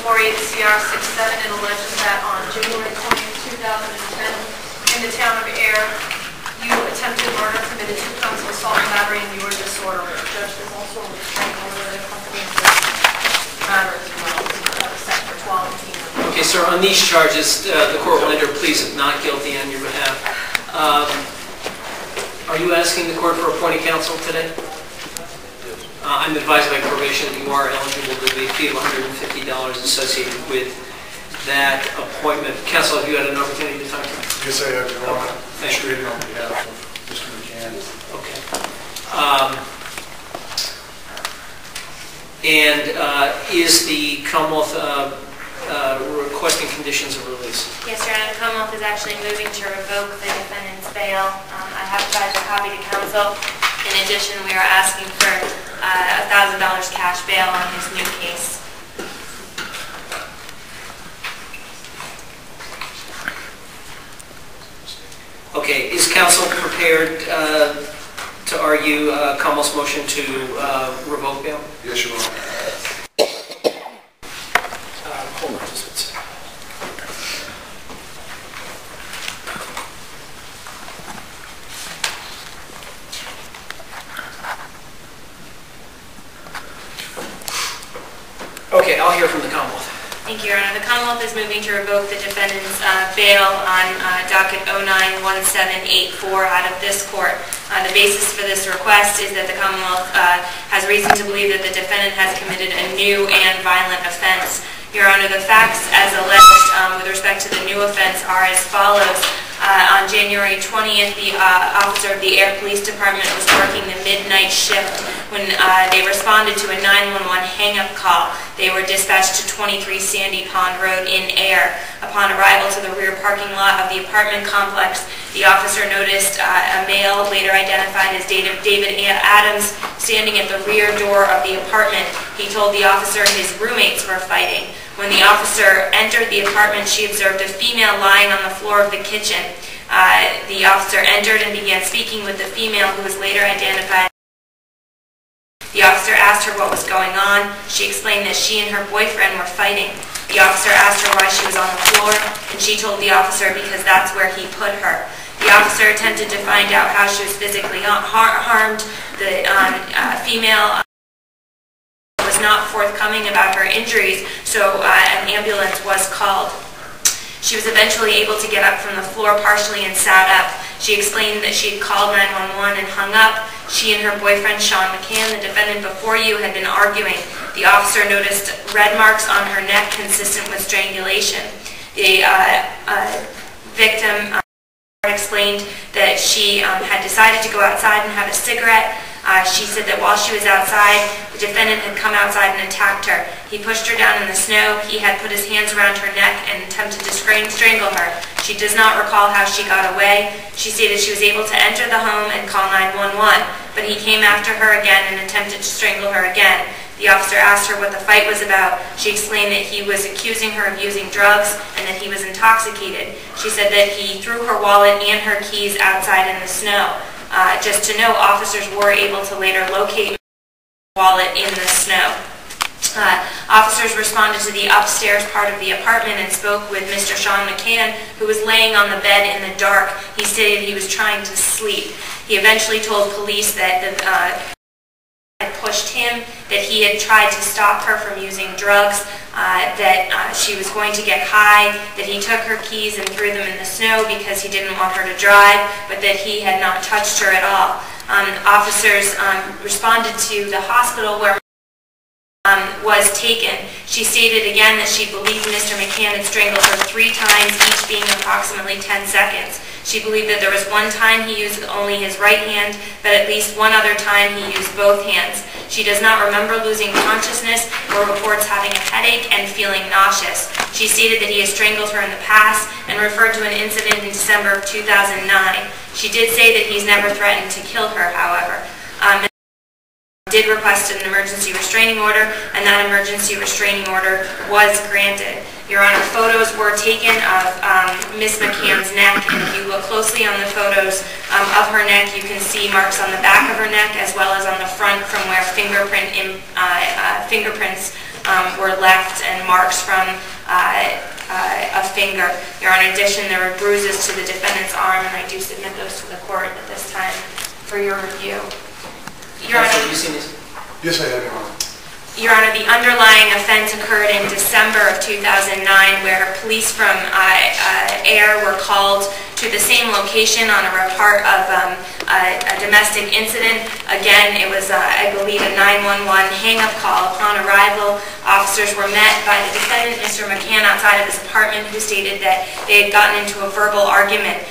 48CR67, it alleges that on January 20th, 2010, in the town of Ayer, you attempted murder, committed 2 counts of assault and battery, and you were disorderly. Judge, there's also a restraining order that accompanies this matter as well. That was set for 12 and 18. Okay, sir, on these charges, the court will enter pleas of not guilty on your behalf. Are you asking the court for appointed counsel today? I'm advised by probation that you are eligible to the fee of $150 associated with that appointment. Counsel, have you had an opportunity to talk to me? Yes, I have, Your Honor. Thank you. On behalf of Mr. McCann. Okay. Is the Commonwealth requesting conditions of release? Yes, Your Honor. The Commonwealth is actually moving to revoke the defendant's bail. I have provided a copy to counsel. In addition, we are asking for $1,000 cash bail on his new case. Okay. Is counsel prepared to argue Commonwealth's motion to revoke bail? Yes, Your Honor. Hold on just 1 second. Okay, I'll hear from the Commonwealth. Thank you, Your Honor. The Commonwealth is moving to revoke the defendant's bail on docket 091784 out of this court. The basis for this request is that the Commonwealth has reason to believe that the defendant has committed a new and violent offense. Your Honor, the facts as alleged with respect to the new offense are as follows. On January 20th, the officer of the Ayer Police Department was working the midnight shift when they responded to a 911 hang-up call. They were dispatched to 23 Sandy Pond Road in Ayer. Upon arrival to the rear parking lot of the apartment complex, the officer noticed a male, later identified as David Adams, standing at the rear door of the apartment. He told the officer his roommates were fighting. When the officer entered the apartment, she observed a female lying on the floor of the kitchen. The officer entered and began speaking with the female, who was later identified. The officer asked her what was going on. She explained that she and her boyfriend were fighting. The officer asked her why she was on the floor, and she told the officer because that's where he put her. The officer attempted to find out how she was physically harmed. The female was not forthcoming about her injuries, so an ambulance was called. She was eventually able to get up from the floor partially and sat up. She explained that she had called 911 and hung up. She and her boyfriend, Shaun McCann, the defendant before you, had been arguing. The officer noticed red marks on her neck consistent with strangulation. The victim explained that she had decided to go outside and have a cigarette. She said that while she was outside, the defendant had come outside and attacked her. He pushed her down in the snow. He had put his hands around her neck and attempted to strangle her. She does not recall how she got away. She stated she was able to enter the home and call 911, but he came after her again and attempted to strangle her again. The officer asked her what the fight was about. She explained that he was accusing her of using drugs and that he was intoxicated. She said that he threw her wallet and her keys outside in the snow. Just to know, officers were able to later locate the wallet in the snow. Officers responded to the upstairs part of the apartment and spoke with Mr. Shaun McCann, who was laying on the bed in the dark. He stated he was trying to sleep. He eventually told police that the had pushed him, that he had tried to stop her from using drugs, that she was going to get high, that he took her keys and threw them in the snow because he didn't want her to drive, but that he had not touched her at all. Officers responded to the hospital where was taken. She stated again that she believed Mr. McCann had strangled her 3 times, each being approximately 10 seconds. She believed that there was one time he used only his right hand, but at least one other time he used both hands. She does not remember losing consciousness or reports having a headache and feeling nauseous. She stated that he has strangled her in the past and referred to an incident in December of 2009. She did say that he's never threatened to kill her, however. Did request an emergency restraining order, and that emergency restraining order was granted. Your Honor, photos were taken of Ms. McCann's neck, and if you look closely on the photos of her neck, you can see marks on the back of her neck as well as on the front from where fingerprints were left and marks from a finger. Your Honor, in addition, there were bruises to the defendant's arm, and I do submit those to the court at this time for your review. Your Honor, Have you seen these? Yes, I have, Your Honor. Your Honor, the underlying offense occurred in December of 2009, where police from Ayer were called to the same location on a report of a domestic incident. Again, it was, I believe, a 911 hang-up call. Upon arrival, officers were met by the defendant, Mr. McCann, outside of his apartment, who stated that they had gotten into a verbal argument.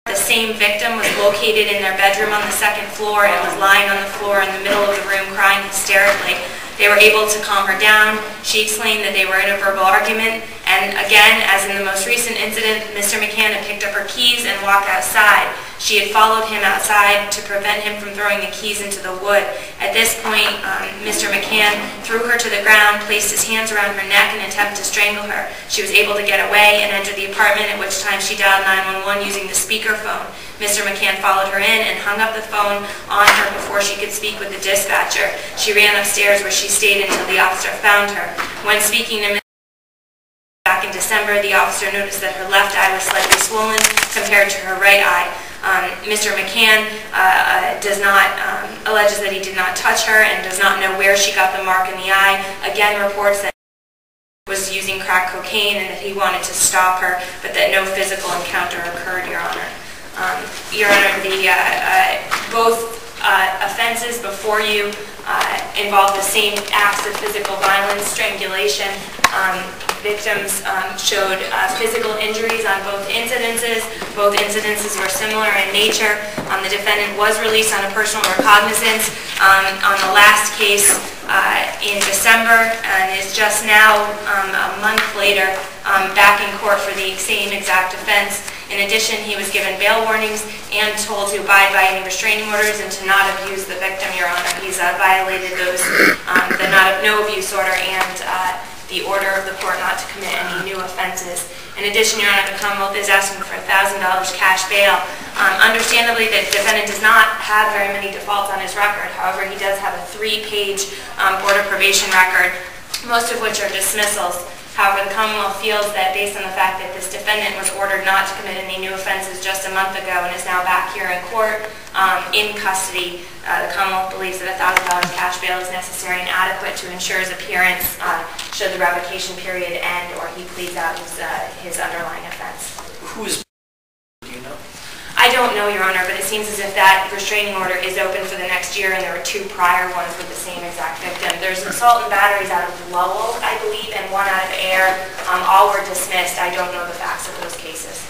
The same victim was located in their bedroom on the second floor and was lying on the floor in the middle of the room crying hysterically. They were able to calm her down. She explained that they were in a verbal argument. And again, as in the most recent incident, Mr. McCann had picked up her keys and walked outside. She had followed him outside to prevent him from throwing the keys into the wood. At this point, Mr. McCann threw her to the ground, placed his hands around her neck in an attempt to strangle her. She was able to get away and enter the apartment, at which time she dialed 911 using the speakerphone. Mr. McCann followed her in and hung up the phone on her before she could speak with the dispatcher. She ran upstairs, where she stayed until the officer found her. When speaking to back in December, the officer noticed that her left eye was slightly swollen compared to her right eye. Mr. McCann alleges that he did not touch her and does not know where she got the mark in the eye. Again, reports that he was using crack cocaine and that he wanted to stop her, but that no physical encounter occurred, Your Honor. Your Honor, both offenses before you involve the same acts of physical violence, strangulation. Victims showed physical injuries on both incidences. Both incidences were similar in nature. The defendant was released on a personal recognizance on the last case in December, and is just now, a month later, back in court for the same exact offense. In addition, he was given bail warnings and told to abide by any restraining orders and to not abuse the victim, Your Honor. He's violated those, the no abuse order and the order of the court not to commit any new offenses. In addition, Your Honor, the Commonwealth is asking for $1,000 cash bail. Understandably, the defendant does not have very many defaults on his record. However, he does have a 3-page Board of Probation record, most of which are dismissals. However, the Commonwealth feels that based on the fact that this defendant was ordered not to commit any new offenses just a month ago and is now back here in court in custody, the Commonwealth believes that $1,000 cash bail is necessary and adequate to ensure his appearance should the revocation period end or he pleads out his underlying offense. Who is, do you know? I don't know, Your Honor, but it seems as if that restraining order is open for the next year, and there were 2 prior ones with the same exact victim. There's assault and batteries out of Lowell, I believe, and 1 out of Ayer. All were dismissed. I don't know the facts of those cases.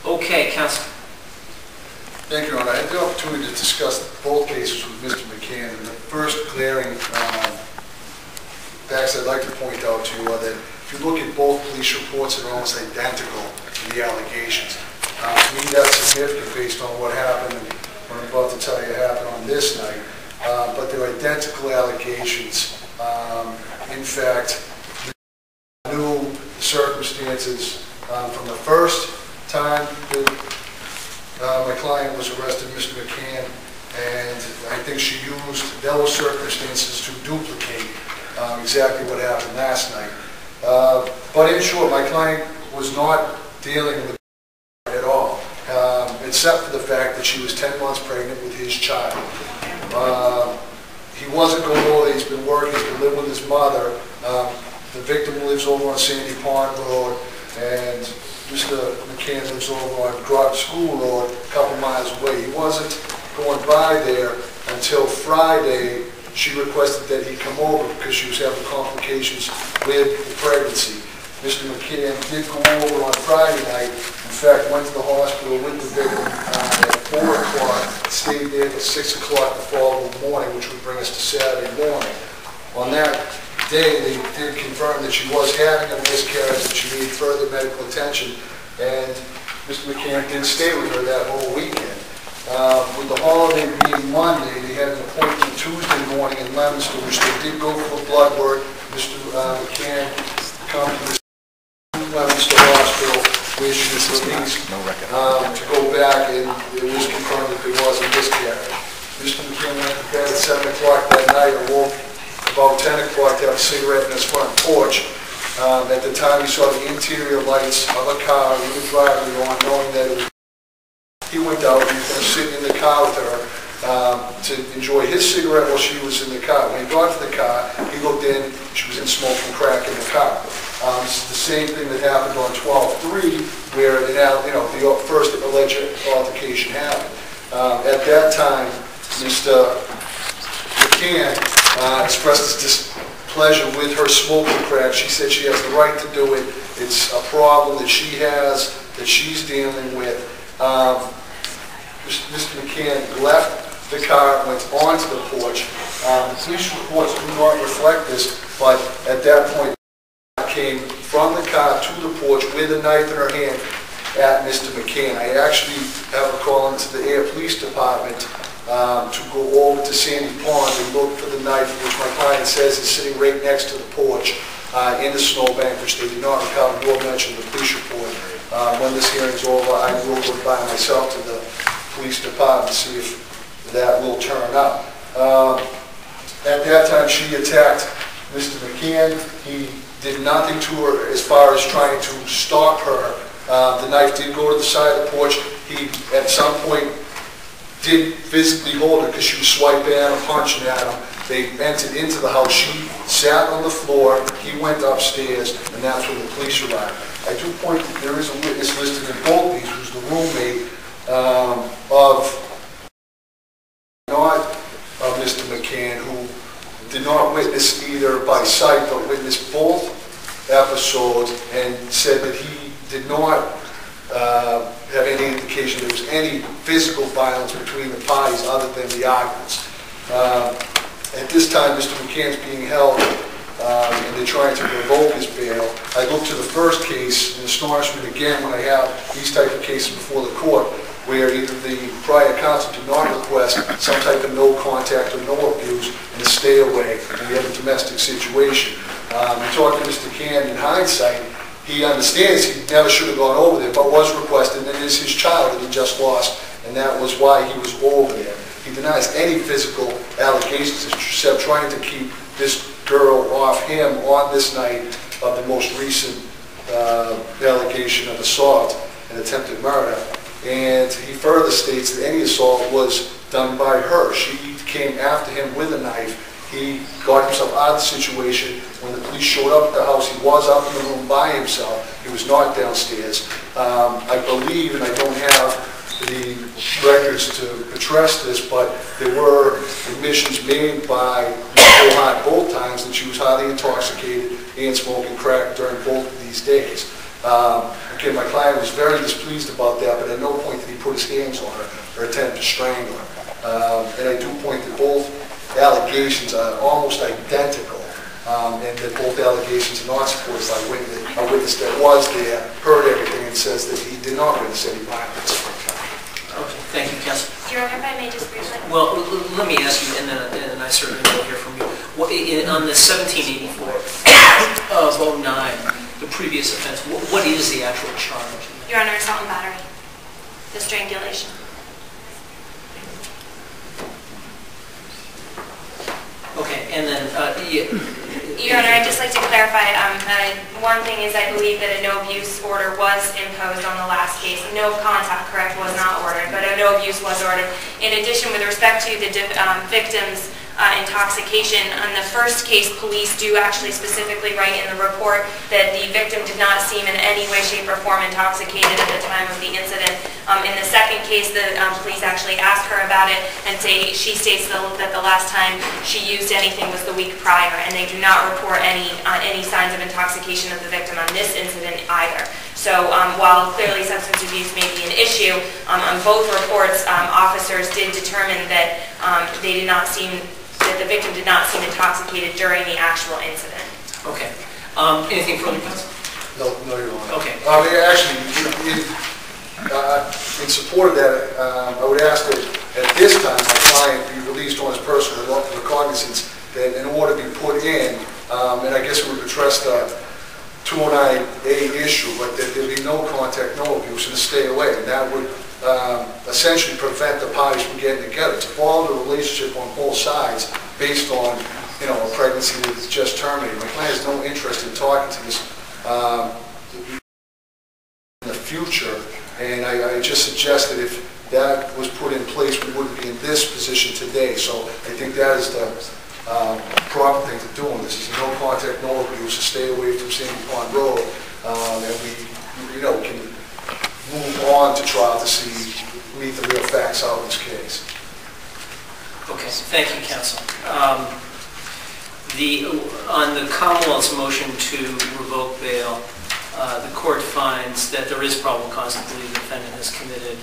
Okay, counsel. Thank you, Your Honor. I had the opportunity to discuss both cases with Mr. McCann, and the first glaring facts I'd like to point out to you are that if you look at both police reports, they're almost identical in the allegations. To me, that's significant based on what happened and what I'm about to tell you happened on this night. But they're identical allegations. In fact, new circumstances from the first time that my client was arrested, Mr. McCann, and I think she used those circumstances to duplicate exactly what happened last night. But in short, my client was not dealing with at all, except for the fact that she was 10 months pregnant with his child. He wasn't going over, he's been working, he's been living with his mother. The victim lives over on Sandy Pond Road, and Mr. McCann lives over on Groton School Road, a couple miles away. He wasn't going by there until Friday. She requested that he come over because she was having complications with the pregnancy. Mr. McCann did go over on Friday night. In fact, went to the hospital with the victim at 4 o'clock, stayed there till 6 o'clock the following morning, which would bring us to Saturday morning. On that day, they did confirm that she was having a miscarriage, that she needed further medical attention, and Mr. McCann did stay with her that whole weekend. With the holiday being Monday, they had an appointment Tuesday morning in Leominster, which they did go for blood work. Mr. McCann come to the Leominster Hospital, where she was released to go back, and it was confirmed that there was a miscarriage. Mr. McCann went to bed at 7 o'clock that night and woke 10 o'clock to have a cigarette in his front porch. At the time, he saw the interior lights of a car in the driveway on, knowing that it was. He went out and he was sitting in the car with her to enjoy his cigarette while she was in the car. When he got to the car, he looked in, she was in smoking crack in the car. This is the same thing that happened on 12/3, where the first alleged altercation happened. At that time, Mr. McCann expressed his displeasure with her smoking crack. She said she has the right to do it. It's a problem that she has, that she's dealing with. Mr. McCann left the car, went onto the porch. The police reports do not reflect this, but at that point, came from the car to the porch with a knife in her hand at Mr. McCann. I actually have a call into the Ayer Police Department to go over to Sandy Pond and look for the knife, which my client says is sitting right next to the porch in the snowbank, which they did not recover nor mention in the police report. When this hearing is over, I will go by myself to the police department to see if that will turn up. At that time, she attacked Mr. McCann. He did nothing to her as far as trying to stop her. The knife did go to the side of the porch. He, at some point, did physically hold her because she was swiping at him, punching at him. They entered into the house. She sat on the floor. He went upstairs, and that's when the police arrived. I do point that there is a witness listed in both these, who's the roommate of Mr. McCann, who did not witness either by sight, but witnessed both episodes and said that he did not have any indication there was any physical violence between the parties other than the arguments. At this time, Mr. McCann's being held and they're trying to revoke his bail. I look to the first case in astonishment again when I have these type of cases before the court, where either the prior counsel did not request some type of no contact or no abuse and a stay away, and we have a domestic situation. We talked to Mr. McCann in hindsight. He understands he never should have gone over there, but was requested, and it is his child that he just lost, and that was why he was over there. He denies any physical allegations except trying to keep this girl off him on this night of the most recent allegation of assault and attempted murder. And he further states that any assault was done by her. She came after him with a knife. He got himself out of the situation. When the police showed up at the house, he was up in the room by himself. He was not downstairs. I believe, and I don't have the records to address this, but there were admissions made by Ms. Hart both times that she was highly intoxicated and smoking crack during both of these days. Again, my client was very displeased about that, but at no point did he put his hands on her or attempt to strangle her. And I do point that both allegations are almost identical, and that both allegations are not supported by a witness that was there, heard everything, and says that he did not witness any violence. Okay, thank you, Counsel. Your Honor, if I may just briefly. Well, let me ask you, and then I certainly will hear from you. On the 1784 of 09, the previous offense, what is the actual charge? Your Honor, assault and battery. The strangulation. Okay, and then, Your Honor, I'd just like to clarify, one thing is I believe that a no abuse order was imposed on the last case. No contact, correct, was not ordered, but a no abuse was ordered. In addition, with respect to the victim's intoxication, on the first case, police do actually specifically write in the report that the victim did not seem in any way, shape, or form intoxicated at the time of the incident. In the second case, the police actually asked her about it, and she states that the last time she used anything was the week prior, and they do not report any signs of intoxication of the victim on this incident either. So while clearly substance abuse may be an issue, on both reports, officers did determine that the victim did not seem intoxicated during the actual incident. okay. Anything further, Counsel? No, Your Honor. Okay. Actually, in support of that, I would ask that at this time my client be released on his personal recognizance, that in order to be put in, and I guess we would address the 209A issue, but that there be no contact, no abuse, and a stay away, and that would essentially prevent the parties from getting together. To follow the relationship on both sides based on a pregnancy that is just terminated. My client has no interest in talking to this in the future, and I just suggest that if that was put in place, we wouldn't be in this position today. So I think that is the proper thing to do. And this is a no contact, no abuse, to stay away from Sandy Pond Road, and we, can move on to trial to meet the real facts out of this case. Okay, thank you, counsel. On the Commonwealth's motion to revoke bail, the court finds that there is probable cause to believe the defendant has committed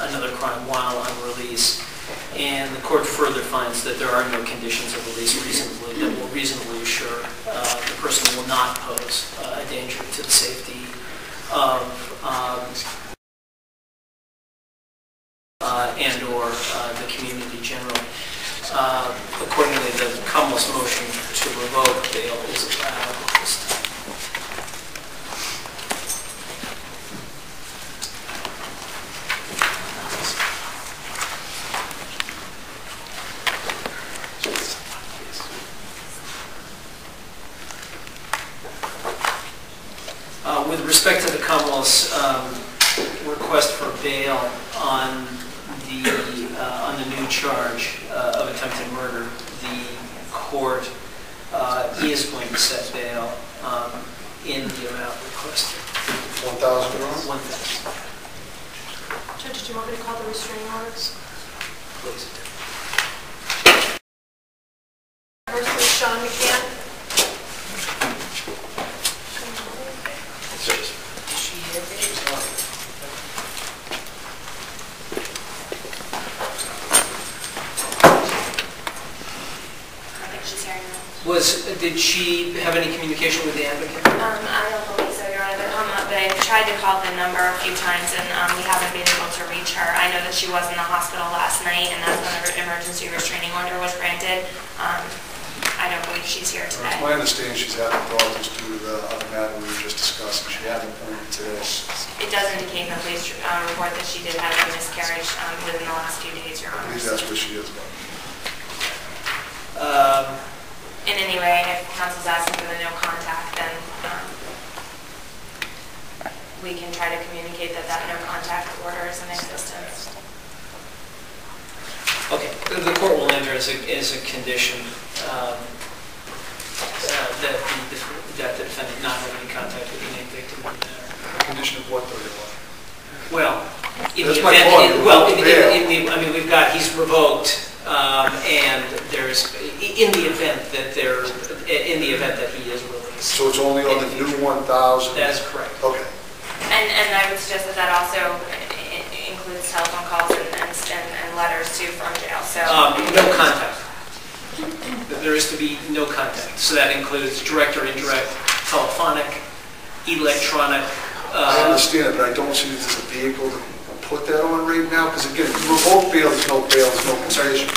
another crime while on release, and the court further finds that there are no conditions of release that will reasonably assure the person will not pose a danger to the safety of and/or the community generally. Accordingly, the Commonwealth's motion to revoke bail is allowed at this time. With respect to the Commonwealth's request for bail on the new charge of attempted murder, the court is going to set bail in the amount requested. $1,000? $1,000. Judge, do you want me to call the restraining orders? Please. Versus Shaun McCann. Did she have any communication with the advocate? I don't believe so, Your Honor, but I've tried to call the number a few times and we haven't been able to reach her. I know that she was in the hospital last night and that's when the emergency restraining order was granted. I don't believe she's here today. It's my understanding she's having problems due to the other matter we were just discussing. She had an appointment today. It does indicate in the police report that she did have a miscarriage within the last few days, Your Honor. I believe that's where she is. In any way, if counsel's asking for the no contact, then we can try to communicate that no contact order is in existence. Okay, the court will enter as a condition that the defendant not have any contact with the named victim in the matter. A condition of what, though? Well, in that's the my event, point. I mean, we've got he's revoked, and there's in the event that he is released. So it's only on the new 1,000. That is correct. Okay. And I would suggest that also includes telephone calls and letters too from jail. So no contact. There is to be no contact. So that includes direct or indirect, telephonic, electronic. I understand it, but I don't see that there's a vehicle to put that on right now. Because again, if you revoke bail, there's no conditions.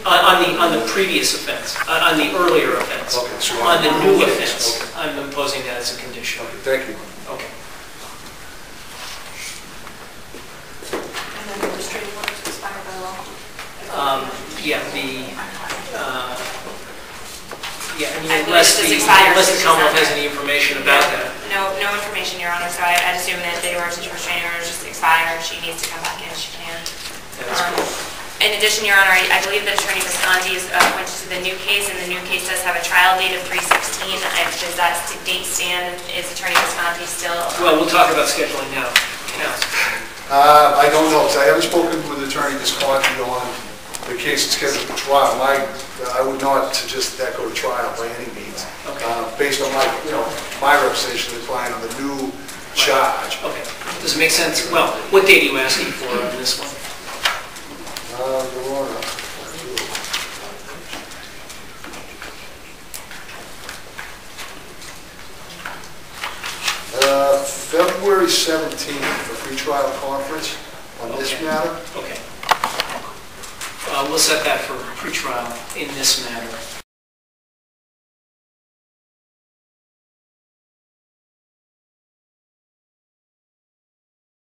On the previous offense, on the earlier offense. Okay, so on the new offense, okay. I'm imposing that as a condition. Okay, thank you. Okay. And then the restraining orders expire by law? Unless the Commonwealth has any information about that. No information, Your Honor. So I'd assume that the emergency restraining order just expired. She needs to come back in. She can. In addition, Your Honor, I believe that Attorney Visconti went to the new case, and the new case does have a trial date of 3/16. Does that date stand? Is Attorney Visconti still? Well, we'll talk about scheduling now. I don't know, because I haven't spoken with Attorney Visconti on the case scheduled for trial. I would not suggest that go to trial by any means. Okay. Based on my representation of the client on the new charge. Okay. Does it make sense? Well, what date are you asking for on this one? Your Honor. February 17th for pretrial conference on this matter. Okay. We'll set that for pretrial in this matter.